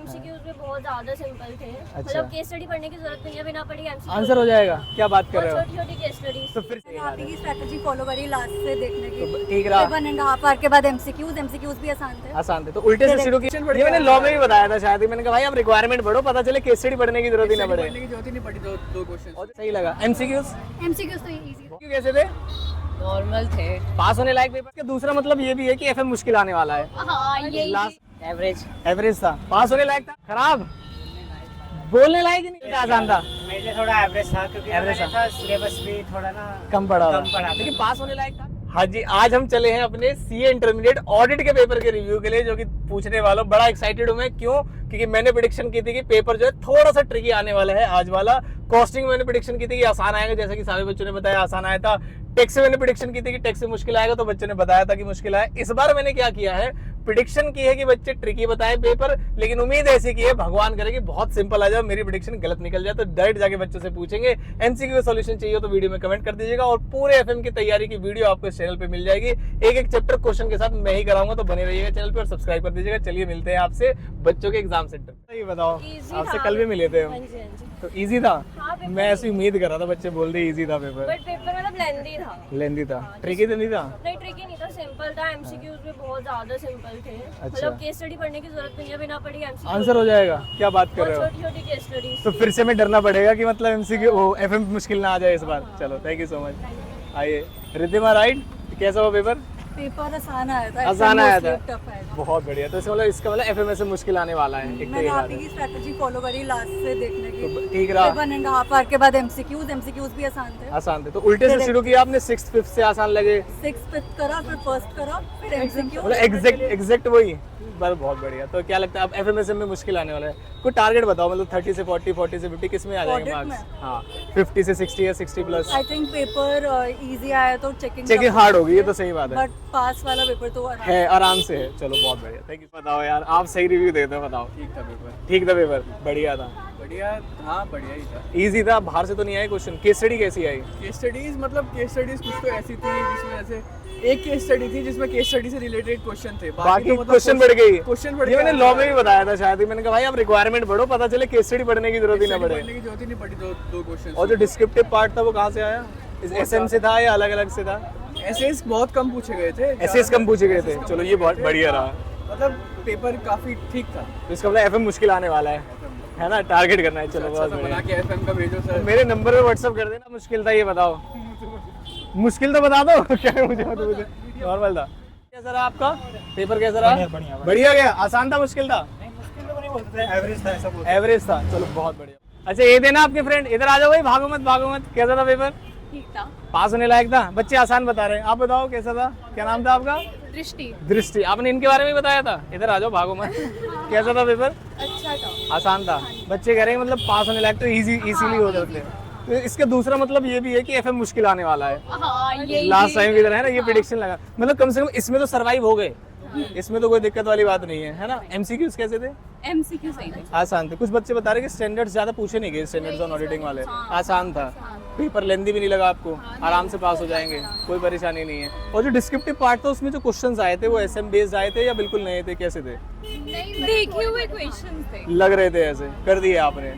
MCQs में बहुत ज्यादा सिंपल थे। मतलब केस स्टडी पढ़ने की जरूरत नहीं है, बिना पढ़ी एमसीक्यू आंसर हो जाएगा। क्या बात कर रहे हो? छोटी छोटी केस स्टडीज। तो फिर आप ही की स्ट्रेटजी फॉलो करी लास्ट से देखने की। तो ठीक रहा। 1.5 आवर के बाद एमसीक्यूज भी आसान थे। आसान थे तो उल्टे से शुरू किया। ये मैंने लॉ में भी बताया था शायद ही। मैंने कहा भाई आप रिक्वायरमेंट पढ़ो, पता चले केस स्टडी पढ़ने की जरूरत ही ना पड़े। जरूरत ही नहीं पड़ी, दो क्वेश्चन सही लगा। एमसीक्यूज एमसीक्यूज तो इजी कैसे थे? नॉर्मल थे। पास होने लायक पेपर। का दूसरा मतलब ये भी है कि एफएम मुश्किल आने वाला है। हाँ ये लास्ट एवरेज एवरेज था, पास होने लायक था, खराब बोलने लायक ही नहीं था, आसान था। मेरे लिए थोड़ा एवरेज था क्योंकि Average मैंने था सिलेबस भी थोड़ा ना कम पढ़ा कम पढ़ा था। लेकिन पास होने लायक था। हाँ जी, आज हम चले हैं अपने सीए इंटरमीडिएट ऑडिट के पेपर के रिव्यू के लिए, जो कि पूछने वालों बड़ा एक्साइटेड हूँ मैं। क्यों? क्योंकि मैंने प्रेडिक्शन की थी कि पेपर जो है थोड़ा सा ट्रिकी आने वाला है आज वाला। कॉस्टिंग मैंने प्रेडिक्शन की थी कि आसान आएगा, जैसा कि सारे बच्चों ने बताया आसान आया था। टेक्स से मैंने प्रेडिक्शन की थी कि टेक्स से मुश्किल आएगा, तो बच्चों ने बताया था कि मुश्किल आए। इस बार मैंने क्या किया है, प्रेडिक्शन की है कि बच्चे ट्रिकी बताए पेपर, लेकिन उम्मीद ऐसी की है भगवान करे कि बहुत सिंपल आ जाए, मेरी प्रेडिक्शन गलत निकल जाए। तो डायरेक्ट जाके बच्चों से पूछेंगे। एमसीक्यू का सॉल्यूशन चाहिए हो तो वीडियो में कमेंट कर दीजिएगा, और पूरे एफएम की तैयारी की वीडियो आपको इस चैनल पे मिल जाएगी। एक एक चैप्टर क्वेश्चन के साथ मैं ही कराऊंगा, तो बने रहिएगा चैनल पे और सब्सक्राइब कर दीजिएगा। चलिए मिलते हैं आपसे बच्चों के एग्जाम सेंटर। ये बताओ, आपसे कल भी मिले थे हम, तो इजी था। मैं ऐसी उम्मीद कर रहा था, बच्चे बोल रहे इजी था पेपर। बट पेपर मतलब लेंथी था। लेंदी था, ट्रिकी तो नहीं था। नहीं ट्रिकी नहीं था, सिंपल था। एमसीक्यूज में बहुत ज्यादा सिंपल थे। मतलब केस स्टडी पढ़ने की जरूरत नहीं है, बिना पढ़ी एमसीक्यू आंसर हो जाएगा। क्या बात कर रहे हो? छोटी छोटी केस स्टडीज। तो फिर से मैं डरना पड़ेगा कि मतलब एमसीक्यू वो एफएम मुश्किल ना आ जाए इस बार। चलो थैंक यू सो मच। आइए रिद्धिमा, राइट कैसा हुआ पेपर? पेपर आसान आया था। आसान आया था, टफ आया था। बहुत बढ़िया। तो इसका मतलब एफएम से मुश्किल आने वाला है। एक तो मैंने ये आप बात ही है। की स्ट्रेटजी फॉलो करी लास्ट से देखने की। तो ठीक रहा। 1.5 आवर के बाद एमसीक्यूज भी आसान थे। आसान थे तो उल्टे से शुरू किया आपने। 6th 5th से आसान लगे। 6th 5th करा, फिर फर्स्ट करा, फिर एमसीक्यू। मतलब एग्जैक्ट वही। बस बहुत बढ़िया। तो क्या लगता है अब एफएमएसएम में मुश्किल आने वाला है? कोई टारगेट बताओ, मतलब 30 से 40, 40 से 50 किस में आ जाएंगे Audit मार्क्स? हाँ 50 से 60 या 60 plus. I think paper easy आया तो चेकिंग हार्ड होगी, ये तो सही बात है। बट पास वाला पेपर तो है आराम से है। चलो बहुत बढ़िया, थैंक यू। बताओ यार, आप सही रिव्यू देते हो, बताओ। ठीक था पेपर। ठीक था पेपर, बढ़िया था। बढ़िया, हाँ बढ़िया ही था। इजी था, बाहर से तो नहीं आए क्वेश्चन? केस स्टडी कैसी आई? केस स्टडीज मतलब केस स्टडीज कुछ तो ऐसी थी जिसमें ऐसे एक केस स्टडी थी जिसमें केस स्टडी से रिलेटेड क्वेश्चन थे। बाकी तो मतलब क्वेश्चन बढ़ गई। क्वेश्चन बढ़ ये गए। मैंने लॉ में भी बताया था शायद ही। मैंने कहा भाई आप रिक्वायरमेंट पढ़ो, पता चले केस स्टडी पढ़ने की जरूरत ही ना पड़े। पढ़ने की जरूरत ही नहीं पड़ी, दो क्वेश्चन। और जो डिस्क्रिप्टिव पार्ट था वो कहाँ से आया? एसएम से था या अलग अलग से था? एसेस बहुत कम पूछे गए थे। एसएस कम पूछे गए थे। चलो ये बहुत बढ़िया रहा। मतलब पेपर काफी ठीक था। तो इसका मतलब एफएम मुश्किल आने वाला है ना? टारगेट करना है। चलो अच्छा बहुत सा बढ़िया। बना के एफएम का भेजो सर। मेरे नंबर पे व्हाट्सअप कर देना। मुश्किल था ये बताओ। मुश्किल तो बता दो। क्या मुझे नॉर्मल था। कैसा रहा आपका पेपर? कैसा रहा? बढ़िया गया। आसान था, मुश्किल था? एवरेज था ऐसा एवरेज था। चलो बहुत बढ़िया। अच्छा ये देना आपके फ्रेंड, इधर आ जाओ भाई, भागो मत भागो मत। कैसा था पेपर? ठीक था। पास होने लायक था? बच्चे आसान बता रहे हैं, आप बताओ कैसा था? क्या नाम था आपका? दृष्टि। दृष्टि। आपने इनके बारे में बताया था। इधर आ जाओ, भागो मत। कैसा था पेपर? अच्छा था। आसान था। बच्चे कह रहे हैं मतलब पास होने लायक तो इजीली हो सकते हैं। तो इसका दूसरा मतलब ये भी है कि एफएम मुश्किल आने वाला है। हाँ ये लास्ट टाइम की तरह है ना, ये प्रेडिक्शन लगा। मतलब कम से कम इसमें तो सरवाइव हो गए, इसमें तो कोई दिक्कत वाली बात नहीं है ना? एमसीक्यूज कैसे थे? एमसीक्यू सही थे। आसान थे। कुछ बच्चे बता रहे कि स्टैंडर्ड्स ज्यादा पूछे नहीं गए, स्टैंडर्ड्स ऑन ऑडिटिंग वाले। आसान था। पेपर लेंदी भी नहीं लगा आपको, आराम से पास हो जाएंगे, कोई परेशानी नहीं है। और जो डिस्क्रिप्टिव पार्ट था उसमें जो क्वेश्चंस आए थे वो एसएम बेस्ड आए थे या बिल्कुल नए थे? कैसे थे? देखे हुए क्वेश्चन थे। लग रहे थे ऐसे, कर दिए आपने।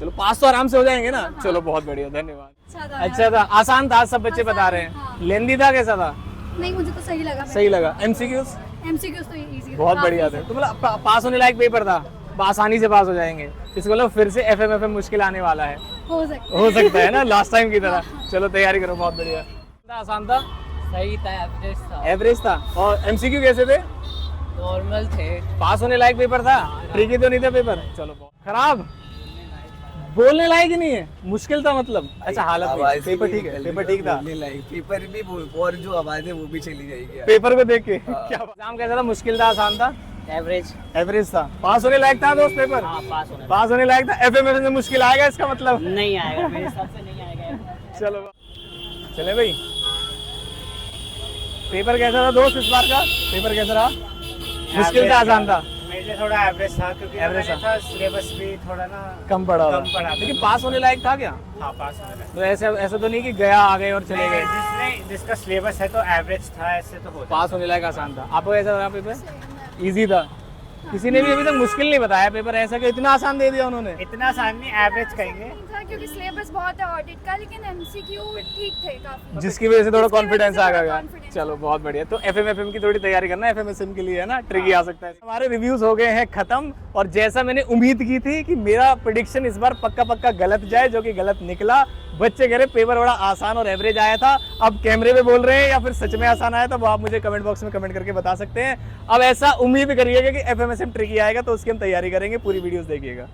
चलो पास तो आराम से हो जाएंगे ना? चलो बहुत बढ़िया, धन्यवाद। अच्छा था, आसान था, सब बच्चे बता रहे हैं। लेंदी था? कैसा था? नहीं मुझे तो सही लगा। सही लगा। एमसीक्यूज एमसीक्यूज तो इजी बहुत बढ़िया थे। तो मतलब पास होने लायक पेपर था, आसानी से पास हो जाएंगे। इसको मतलब फिर से एफएम मुश्किल आने वाला है। हो सकता है ना, लास्ट टाइम की तरह। चलो तैयारी करो, बहुत बढ़िया। आसान था? सही था, एवरेज था। एवरेज था। और एमसीक्यू कैसे थे? नॉर्मल थे। पास होने लायक पेपर था? ट्रिकी तो नहीं था पेपर? चलो खराब, बोलने लायक ही नहीं है, मुश्किल था मतलब। अच्छा हालत में पेपर ठीक है, पेपर ठीक था। पेपर भी और जो आवाज है वो भी चली जाएगी। पेपर को देख के क्या एग्जाम कैसा था? मुश्किल था, आसान था? एवरेज। एवरेज था। पास होने लायक था दोस्त पेपर? हाँ पास होने लायक था। एफएम से मुश्किल आएगा इसका मतलब? नहीं आएगा, मेरे हिसाब से नहीं आएगा। चलो चले भाई। पेपर कैसा था दोस्त इस बार का? पेपर कैसा रहा? मुश्किल था, आसान था? मेरे लिए थोड़ा एवरेज था क्योंकि Average मैंने था सिलेबस भी थोड़ा ना कम पढ़ा कम पढ़ा था। लेकिन पास होने लायक था क्या? हाँ पास होने लगा। तो ऐसा तो नहीं कि गया आ गए और चले गए। जिसका सिलेबस है तो एवरेज था, ऐसे तो होता। पास होने लायक आसान था। आपको कैसा रहा पेपर? इजी था। किसी ने भी अभी तक मुश्किल नहीं बताया पेपर, ऐसा कि इतना आसान दे दिया उन्होंने। इतना आसान नहीं, एवरेज कहेंगे। था क्योंकि सिलेबस बहुत है ऑडिट का, लेकिन एमसीक्यू ठीक थे काफी। जिसकी वजह से थोड़ा जिसकी वजह कॉन्फिडेंस से आ थोड़ा गया। confidence चलो बहुत बढ़िया। तो एफएम की थोड़ी तैयारी करना, एफएमएसएम के लिए है ना, ट्रिकी आ सकता है। हमारे रिव्यूज हो गए हैं खत्म, और जैसा मैंने उम्मीद की थी कि मेरा प्रेडिक्शन इस बार पक्का गलत जाए, जो कि गलत निकला। बच्चे कह रहे पेपर बड़ा आसान और एवरेज आया था। अब कैमरे पे बोल रहे हैं या फिर सच में आसान आया था, वो आप मुझे कमेंट बॉक्स में कमेंट करके बता सकते हैं। अब ऐसा उम्मीद करिएगा कि एफएमएसएम ट्रिकी आएगा, तो उसकी हम तैयारी करेंगे, पूरी वीडियोस देखिएगा।